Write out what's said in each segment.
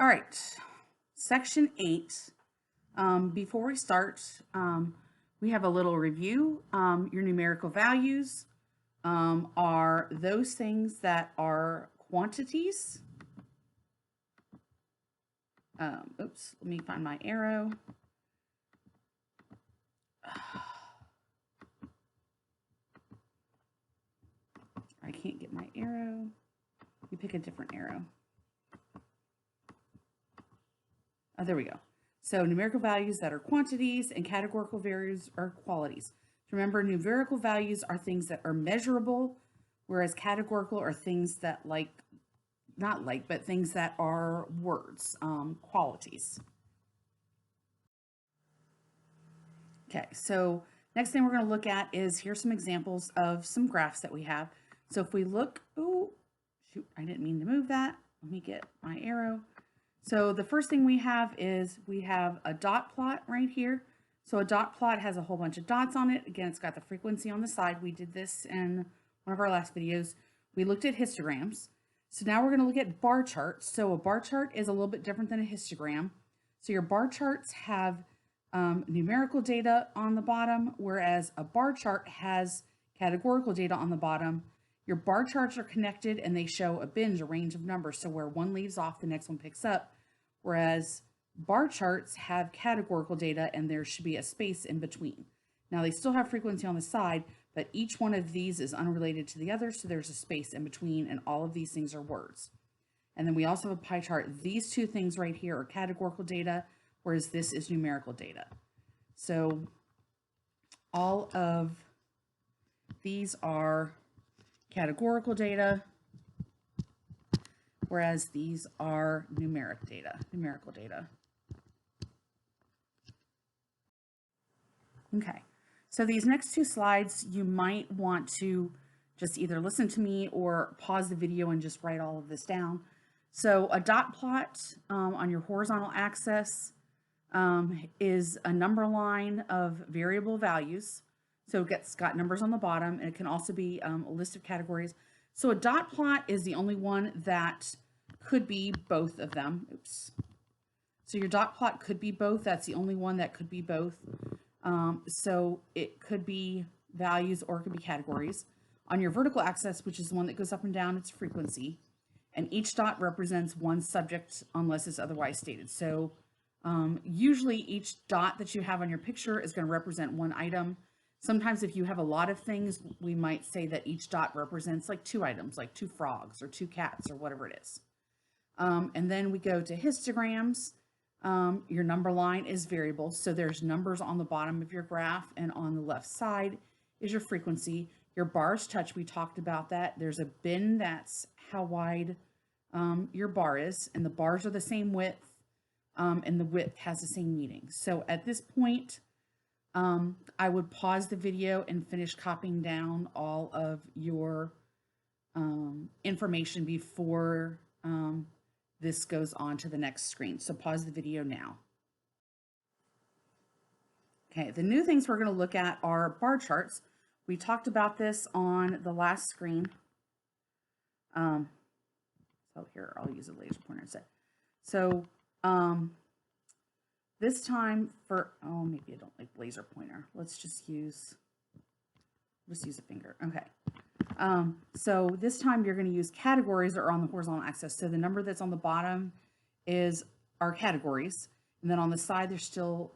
All right, section 8. Before we start, we have a little review. Your numerical values are those things that are quantities. Oops, let me find my arrow. I can't get my arrow. You pick a different arrow. Oh, there we go. So numerical values that are quantities and categorical values are qualities. Remember, numerical values are things that are measurable, whereas categorical are things that but things that are words, qualities. Okay, so next thing we're going to look at is here's some examples of some graphs that we have. So if we look, oh, shoot, I didn't mean to move that. Let me get my arrow. So the first thing we have is we have a dot plot right here. So a dot plot has a whole bunch of dots on it. Again, it's got the frequency on the side. We did this in one of our last videos. We looked at histograms. So now we're going to look at bar charts. So a bar chart is a little bit different than a histogram. So your bar charts have numerical data on the bottom, whereas a bar chart has categorical data on the bottom. Your bar charts are connected and they show a binge, a range of numbers. So where one leaves off, the next one picks up. Whereas bar charts have categorical data and there should be a space in between. Now they still have frequency on the side, but each one of these is unrelated to the other. So there's a space in between and all of these things are words. And then we also have a pie chart. These two things right here are categorical data, whereas this is numerical data. So all of these are categorical data, whereas these are numerical data. Okay, so these next two slides, you might want to just either listen to me or pause the video and just write all of this down. So a dot plot on your horizontal axis is a number line of variable values. So it's got numbers on the bottom, and it can also be a list of categories. So a dot plot is the only one that could be both of them. Oops. So your dot plot could be both. That's the only one that could be both. So it could be values or it could be categories. On your vertical axis, which is the one that goes up and down, it's frequency. And each dot represents one subject unless it's otherwise stated. So usually each dot that you have on your picture is going to represent one item. Sometimes if you have a lot of things, we might say that each dot represents like two items, like two frogs or two cats or whatever it is. And then we go to histograms. Your number line is variable. So there's numbers on the bottom of your graph, and on the left side is your frequency. Your bars touch, we talked about that. There's a bin, that's how wide your bar is, and the bars are the same width, and the width has the same meaning. So at this point, I would pause the video and finish copying down all of your information before this goes on to the next screen. So pause the video now. Okay, the new things we're going to look at are bar charts. We talked about this on the last screen. So here, I'll use a laser pointer instead. So this time for, oh, maybe I don't like laser pointer. Let's just use a finger. Okay. So this time you're going to use categories that are on the horizontal axis. So the number that's on the bottom is our categories. And then on the side, there's still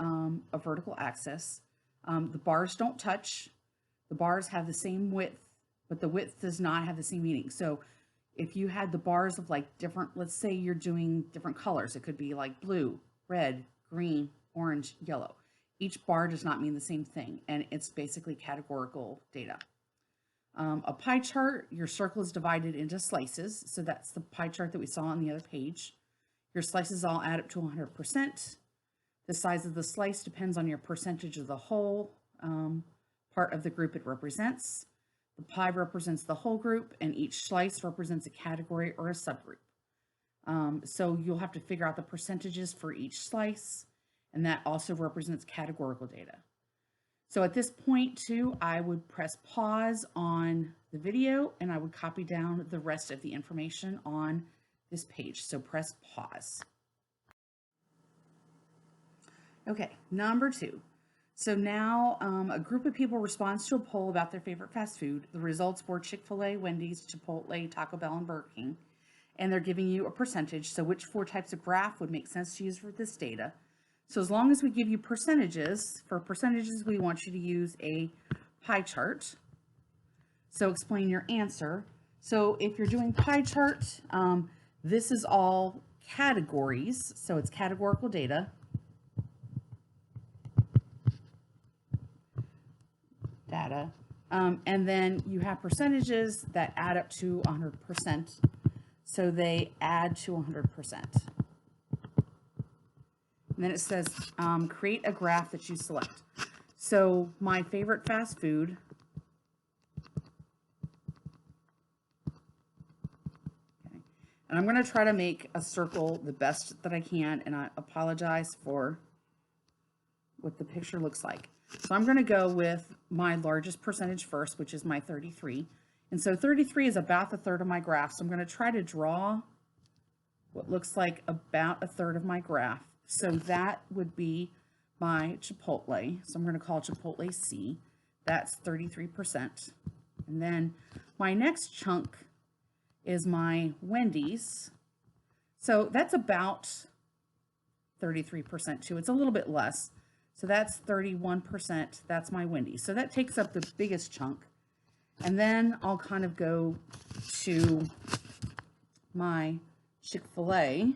a vertical axis. The bars don't touch. The bars have the same width, but the width does not have the same meaning. So if you had the bars of like different, let's say you're doing different colors. It could be like blue, red, green, orange, yellow. Each bar does not mean the same thing, and it's basically categorical data. A pie chart, your circle is divided into slices. So that's the pie chart that we saw on the other page. Your slices all add up to 100%. The size of the slice depends on your percentage of the whole part of the group it represents. The pie represents the whole group, and each slice represents a category or a subgroup. So you'll have to figure out the percentages for each slice, and that also represents categorical data. So at this point too, I would press pause on the video and I would copy down the rest of the information on this page. So press pause. Okay, number 2. So now a group of people responds to a poll about their favorite fast food. The results were Chick-fil-A, Wendy's, Chipotle, Taco Bell, and Burger King. And they're giving you a percentage. So which 4 types of graph would make sense to use for this data? So as long as we give you percentages, for percentages, we want you to use a pie chart. So explain your answer. So if you're doing pie chart, this is all categories. So it's categorical data. And then you have percentages that add up to 100%. So they add to 100%. And then it says, create a graph that you select. So my favorite fast food. Okay. And I'm going to try to make a circle the best that I can. And I apologize for what the picture looks like. So I'm going to go with my largest percentage first, which is my 33. And so 33 is about a third of my graph. So I'm going to try to draw what looks like about a third of my graph. So that would be my Chipotle. So I'm going to call Chipotle C. That's 33%. And then my next chunk is my Wendy's. So that's about 33% too. It's a little bit less. So that's 31%. That's my Wendy's. So that takes up the biggest chunk. And then I'll kind of go to my Chick-fil-A.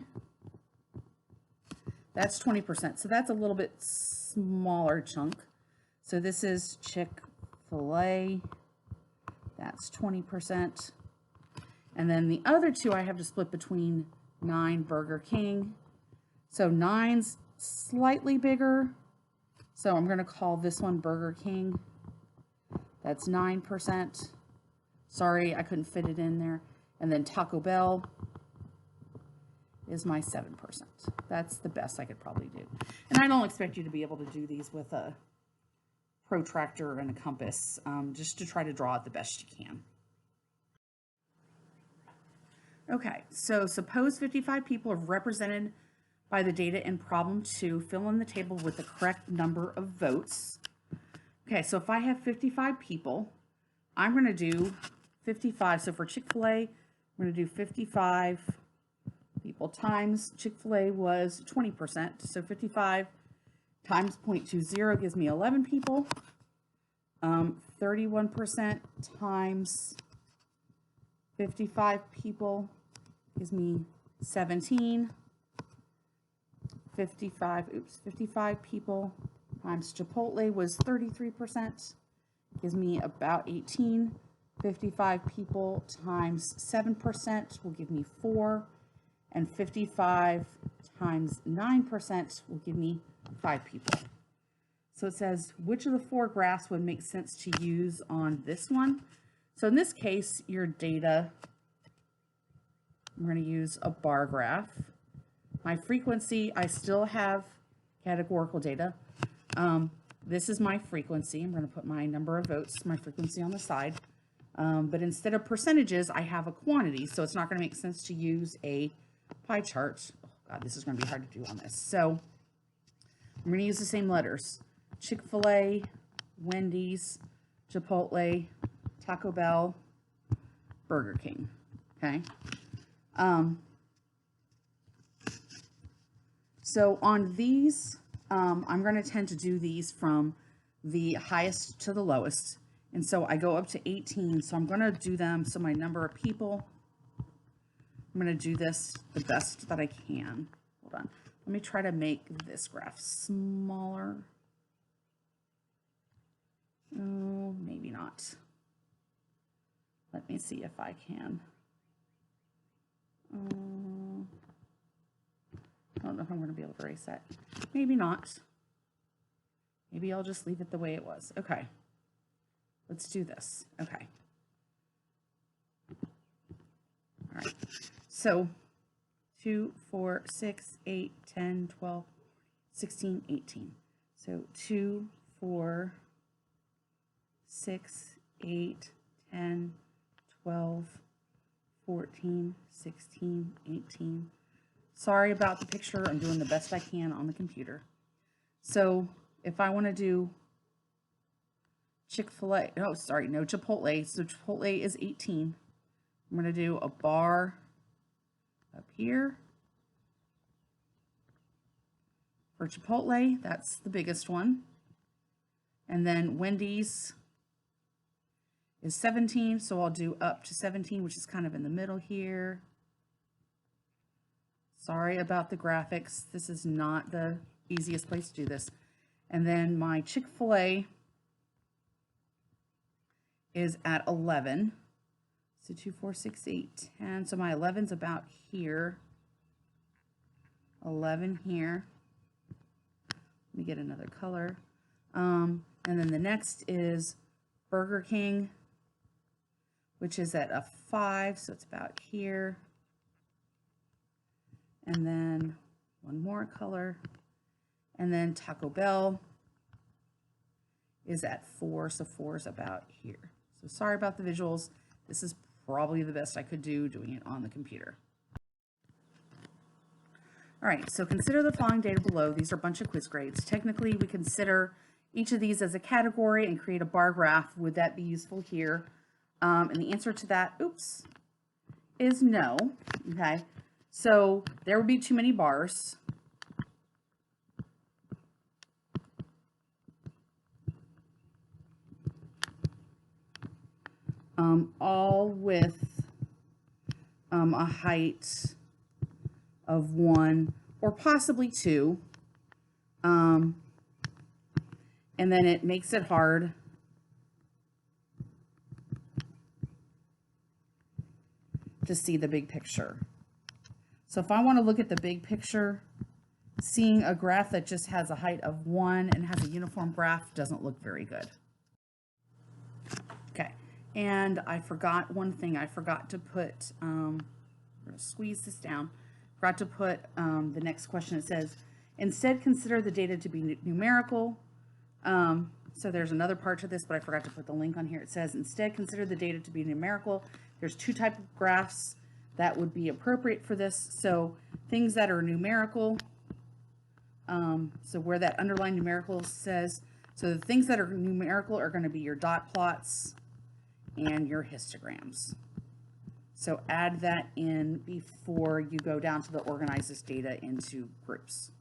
That's 20%. So that's a little bit smaller chunk. So this is Chick-fil-A. That's 20%. And then the other two I have to split between 9 Burger King. So 9's slightly bigger. So I'm going to call this one Burger King. That's 9%. Sorry, I couldn't fit it in there. And then Taco Bell is my 7%. That's the best I could probably do. And I don't expect you to be able to do these with a protractor and a compass, just to try to draw it the best you can. Okay, so suppose 55 people are represented by the data in problem 2. Fill in the table with the correct number of votes. Okay, so if I have 55 people, I'm going to do 55. So for Chick-fil-A, I'm going to do 55 people times Chick-fil-A was 20%. So 55 times 0.20 gives me 11 people. 31% times 55 people gives me 17. 55 people times Chipotle was 33%, gives me about 18. 55 people times 7% will give me 4, and 55 times 9% will give me 5 people. So it says, which of the 4 graphs would make sense to use on this one? So in this case, your data, I'm going to use a bar graph. My frequency, I still have categorical data. This is my frequency. I'm going to put my number of votes, my frequency on the side. But instead of percentages, I have a quantity. So it's not going to make sense to use a pie chart. Oh God, this is going to be hard to do on this. So I'm going to use the same letters. Chick-fil-A, Wendy's, Chipotle, Taco Bell, Burger King. Okay. So on these, I'm going to tend to do these from the highest to the lowest. And so I go up to 18. So I'm going to do them. So my number of people, I'm going to do this the best that I can. Hold on. Let me try to make this graph smaller. Oh, maybe not. Let me see if I can. I don't know if I'm going to be able to erase that. Maybe not. Maybe I'll just leave it the way it was. Okay. Let's do this. Okay. All right. So 2, 4, 6, 8, 10, 12, 16, 18. So 2, 4, 6, 8, 10, 12, 14, 16, 18. Sorry about the picture. I'm doing the best I can on the computer. So if I want to do Chick-fil-A, oh, sorry, no Chipotle. So Chipotle is 18. I'm going to do a bar up here for Chipotle. That's the biggest one. And then Wendy's is 17. So I'll do up to 17, which is kind of in the middle here. Sorry about the graphics. This is not the easiest place to do this. And then my Chick-fil-A is at 11. So 2, 4, 6, 8, 10. So my 11's about here. 11 here. Let me get another color. And then the next is Burger King, which is at a 5. So it's about here. And then one more color. And then Taco Bell is at 4. So 4 is about here. So sorry about the visuals. This is probably the best I could do doing it on the computer. All right, so consider the following data below. These are a bunch of quiz grades. Technically, we consider each of these as a category and create a bar graph. Would that be useful here? And the answer to that, oops, is no. Okay, so there would be too many bars. All with a height of 1 or possibly 2. And then it makes it hard to see the big picture. So if I want to look at the big picture, seeing a graph that just has a height of 1 and has a uniform graph doesn't look very good. Okay, and I forgot one thing. I forgot to put, I'm going to squeeze this down. Forgot to put the next question. It says, instead consider the data to be numerical. So there's another part to this, but I forgot to put the link on here. It says, instead consider the data to be numerical. There's 2 types of graphs that would be appropriate for this. So things that are numerical, so where that underlined numerical says, so the things that are numerical are going to be your dot plots and your histograms. So add that in before you go down to the organize this data into groups.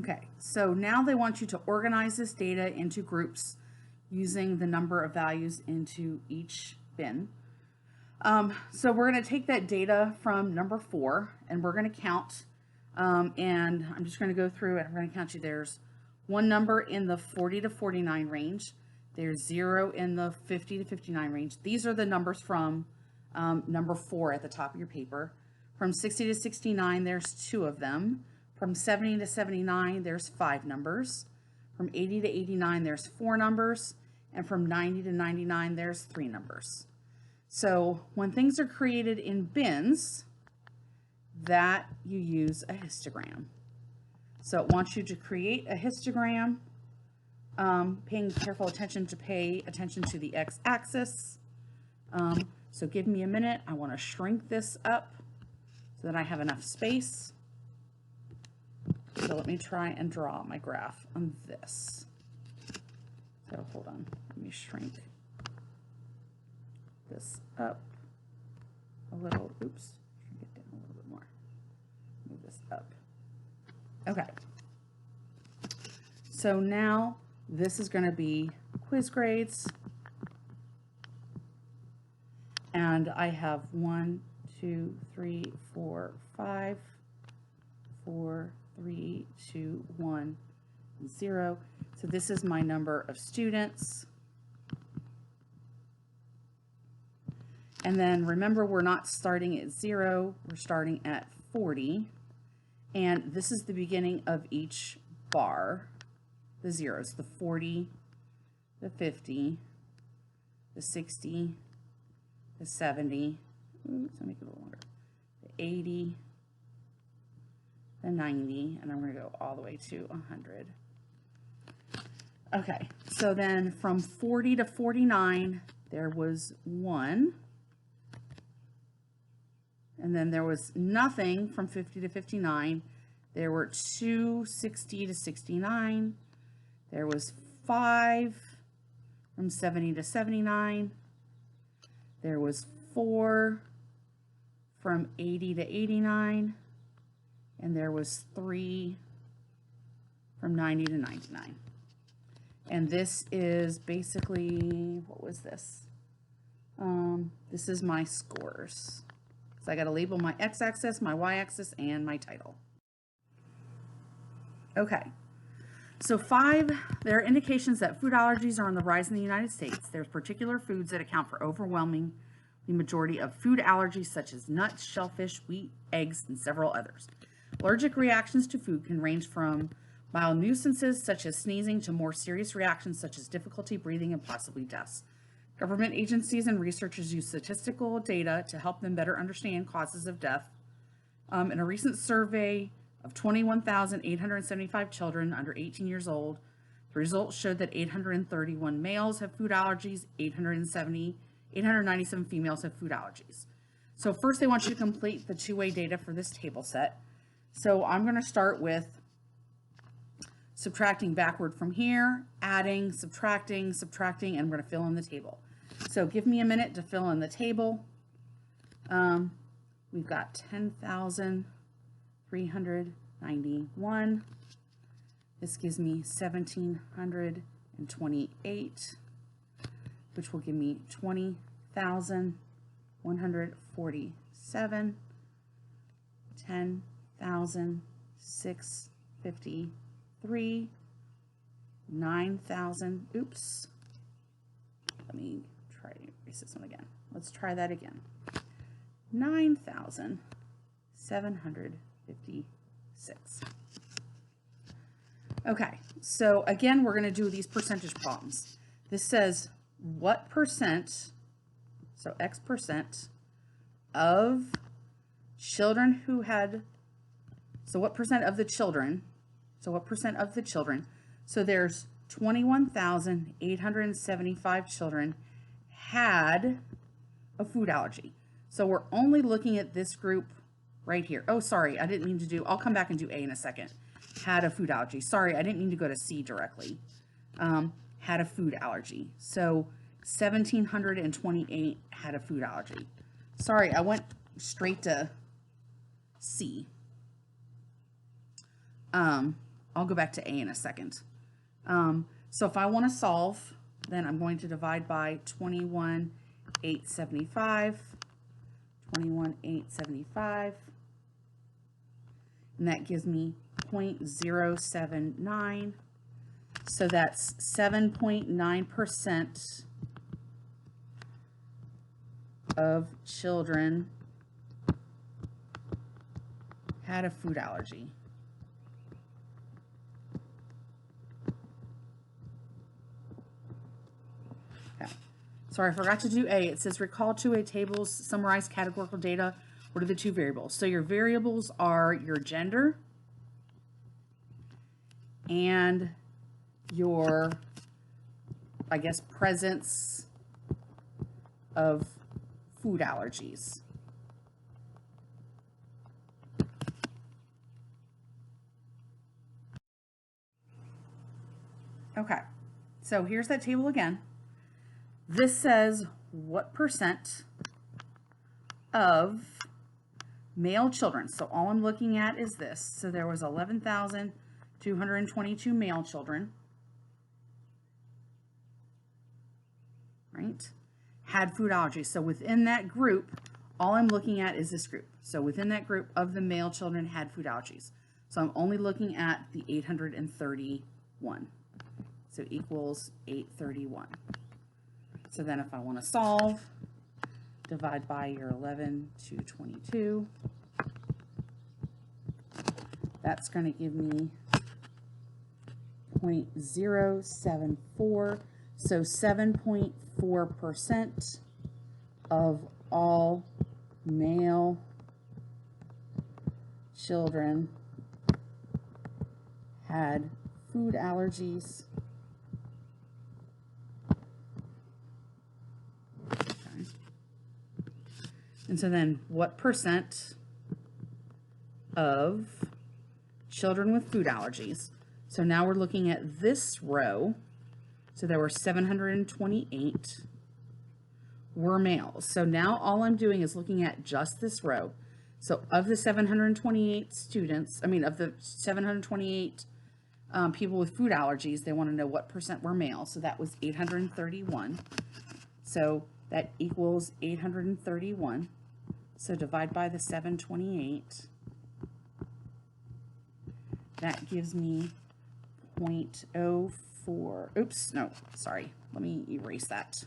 Okay, so now they want you to organize this data into groups using the number of values into each bin. So we're going to take that data from number 4 and we're going to count, and I'm just going to go through it. I'm going to count you. There's 1 number in the 40 to 49 range. There's 0 in the 50 to 59 range. These are the numbers from number 4 at the top of your paper. From 60 to 69, there's 2 of them. From 70 to 79, there's 5 numbers. From 80 to 89, there's 4 numbers. And from 90 to 99, there's 3 numbers. So when things are created in bins, that you use a histogram. So it wants you to create a histogram, paying careful attention to pay attention to the x-axis. So give me a minute. I want to shrink this up so that I have enough space. So let me try and draw my graph on this. So hold on, let me shrink this up a little. Oops, shrink it down a little bit more. Move this up. Okay. So now this is going to be quiz grades. And I have 1, 2, 3, 4, 5, 4, 3, 2, 1, 0. So this is my number of students. And then remember, we're not starting at 0, we're starting at 40. And this is the beginning of each bar, the zeros, the 40, the 50, the 60, the 70, oops, let me make it a little longer, the 80, the 90, and I'm going to go all the way to 100. Okay, so then from 40 to 49, there was 1. And then there was nothing from 50 to 59. There were 2 60 to 69. There was 5 from 70 to 79. There was 4 from 80 to 89. And there was 3 from 90 to 99. And this is basically, what was this? This is my scores. So I got to label my x-axis, my y-axis, and my title. Okay. So 5, there are indications that food allergies are on the rise in the United States. There's particular foods that account for overwhelming the majority of food allergies, such as nuts, shellfish, wheat, eggs, and several others. Allergic reactions to food can range from mild nuisances, such as sneezing, to more serious reactions, such as difficulty breathing and possibly deaths. Government agencies and researchers use statistical data to help them better understand causes of death. In a recent survey of 21,875 children under 18 years old, the results showed that 831 males have food allergies, 897 females have food allergies. So first they want you to complete the two-way data for this table set. So I'm going to start with subtracting backward from here, adding, subtracting, and we're going to fill in the table. So give me a minute to fill in the table. We've got 10,391. This gives me 1,728, which will give me 20,147, 10,653, 9,000, oops, let me try to erase this one again. Let's try that again. 9,756. Okay, so again, we're going to do these percentage problems. This says what percent, so X percent of children who had, so what percent of the children, so there's 21,875 children had a food allergy. So we're only looking at this group right here. Oh, sorry, I didn't mean to do, I'll come back and do A in a second. Had a food allergy. Sorry, I didn't mean to go to C directly. Had a food allergy. So 1,728 had a food allergy. Sorry, I went straight to C. I'll go back to A in a second. So if I want to solve, then I'm going to divide by 21,875, 21,875, and that gives me 0.079. So that's 7.9% of children had a food allergy. Okay. Sorry, I forgot to do A. It says recall two-way tables, summarize categorical data. What are the two variables? So your variables are your gender and your, I guess, presence of food allergies. Okay, so here's that table again. This says what percent of male children. So all I'm looking at is this. So there was 11,222 male children, right? Had food allergies. So within that group, all I'm looking at is this group. So within that group of the male children had food allergies. So I'm only looking at the 831. So equals 831. So then if I want to solve, divide by your 11,222. That's going to give me 0.074. So 7.4% of all male children had food allergies. And so then what percent of children with food allergies. So now we're looking at this row. So there were 728 were males. So now all I'm doing is looking at just this row. So of the 728 students, of the 728 people with food allergies, they want to know what percent were male. So that was 831. So that equals 831. So divide by the 728. That gives me 0.04. Oops, no, sorry. Let me erase that.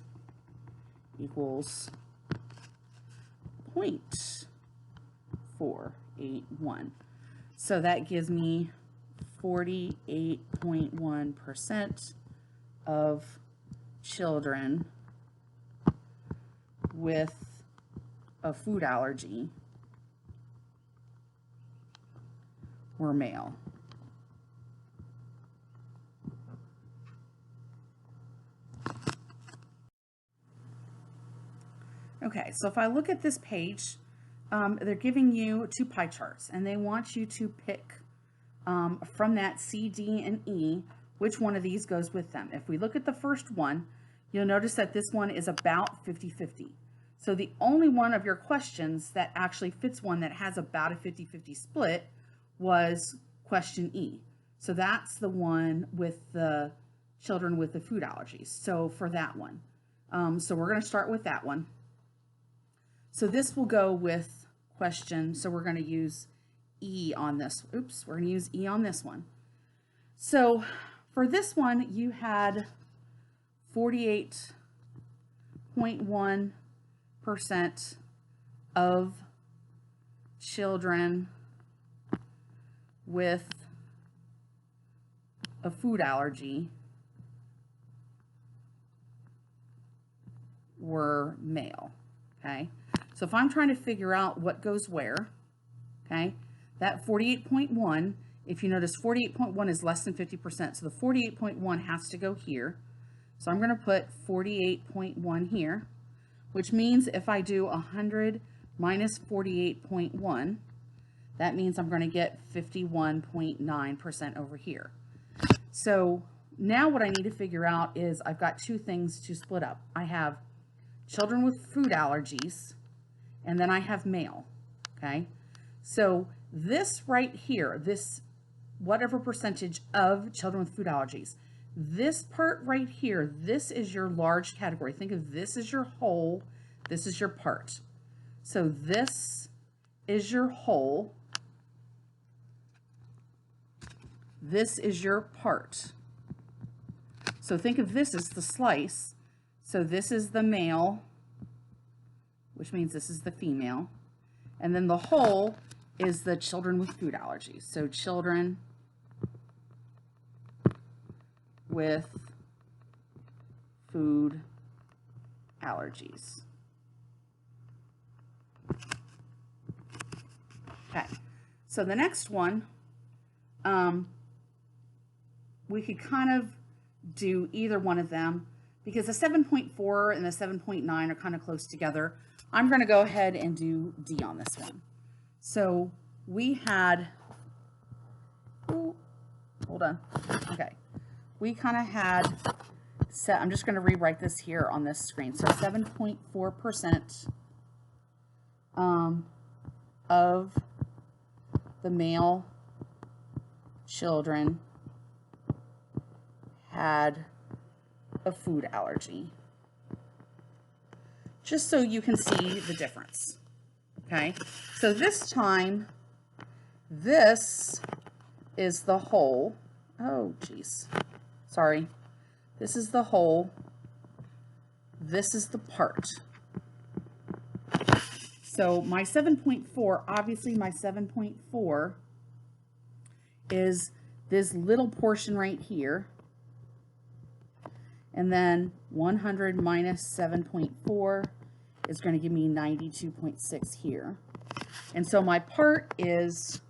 Equals 0.481. So that gives me 48.1% of children with a food allergy were male. Okay, so if I look at this page, they're giving you two pie charts, and they want you to pick from that C, D, and E, which one of these goes with them. If we look at the first one, you'll notice that this one is about 50-50. So the only one of your questions that actually fits one that has about a 50-50 split was question E. So that's the one with the children with the food allergies. So for that one. So we're going to start with that one. So this will go with question. So we're going to use E on this. Oops, we're going to use E on this one. So for this one, you had 48.1% of children with a food allergy were male. Okay, so if I'm trying to figure out what goes where, okay, that 48.1, if you notice 48.1 is less than 50%, so the 48.1 has to go here. So I'm going to put 48.1 here, which means if I do 100 minus 48.1, that means I'm going to get 51.9% over here. So now what I need to figure out is I've got two things to split up. I have children with food allergies, and then I have male, okay? So this right here, this whatever percentage of children with food allergies, this part right here, this is your large category. Think of this as your whole, this is your part. So this is your whole, this is your part. So think of this as the slice. So this is the male, which means this is the female. And then the whole is the children with food allergies. So children with food allergies. Okay, so the next one, we could kind of do either one of them because the 7.4 and the 7.9 are kind of close together. I'm going to go ahead and do D on this one. So we had, hold on, okay. We kind of had set, I'm just going to rewrite this here on this screen. So 7.4% of the male children had a food allergy. Just so you can see the difference. Okay, so this time, this is the whole. Oh, geez. Sorry. This is the whole. This is the part. So my 7.4, obviously my 7.4 is this little portion right here. And then 100 minus 7.4 is going to give me 92.6 here. And so my part is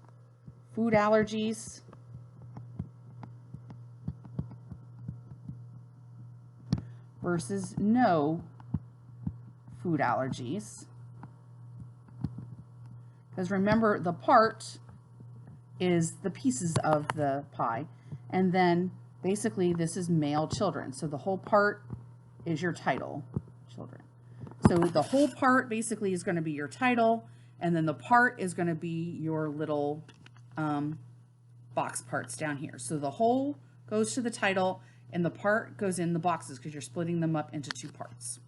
food allergies versus no food allergies. Because remember, the part is the pieces of the pie. And then basically this is male children. So the whole part is your title, children. So the whole part basically is going to be your title, and then the part is going to be your little box parts down here. So the whole goes to the title, and the part goes in the boxes because you're splitting them up into two parts.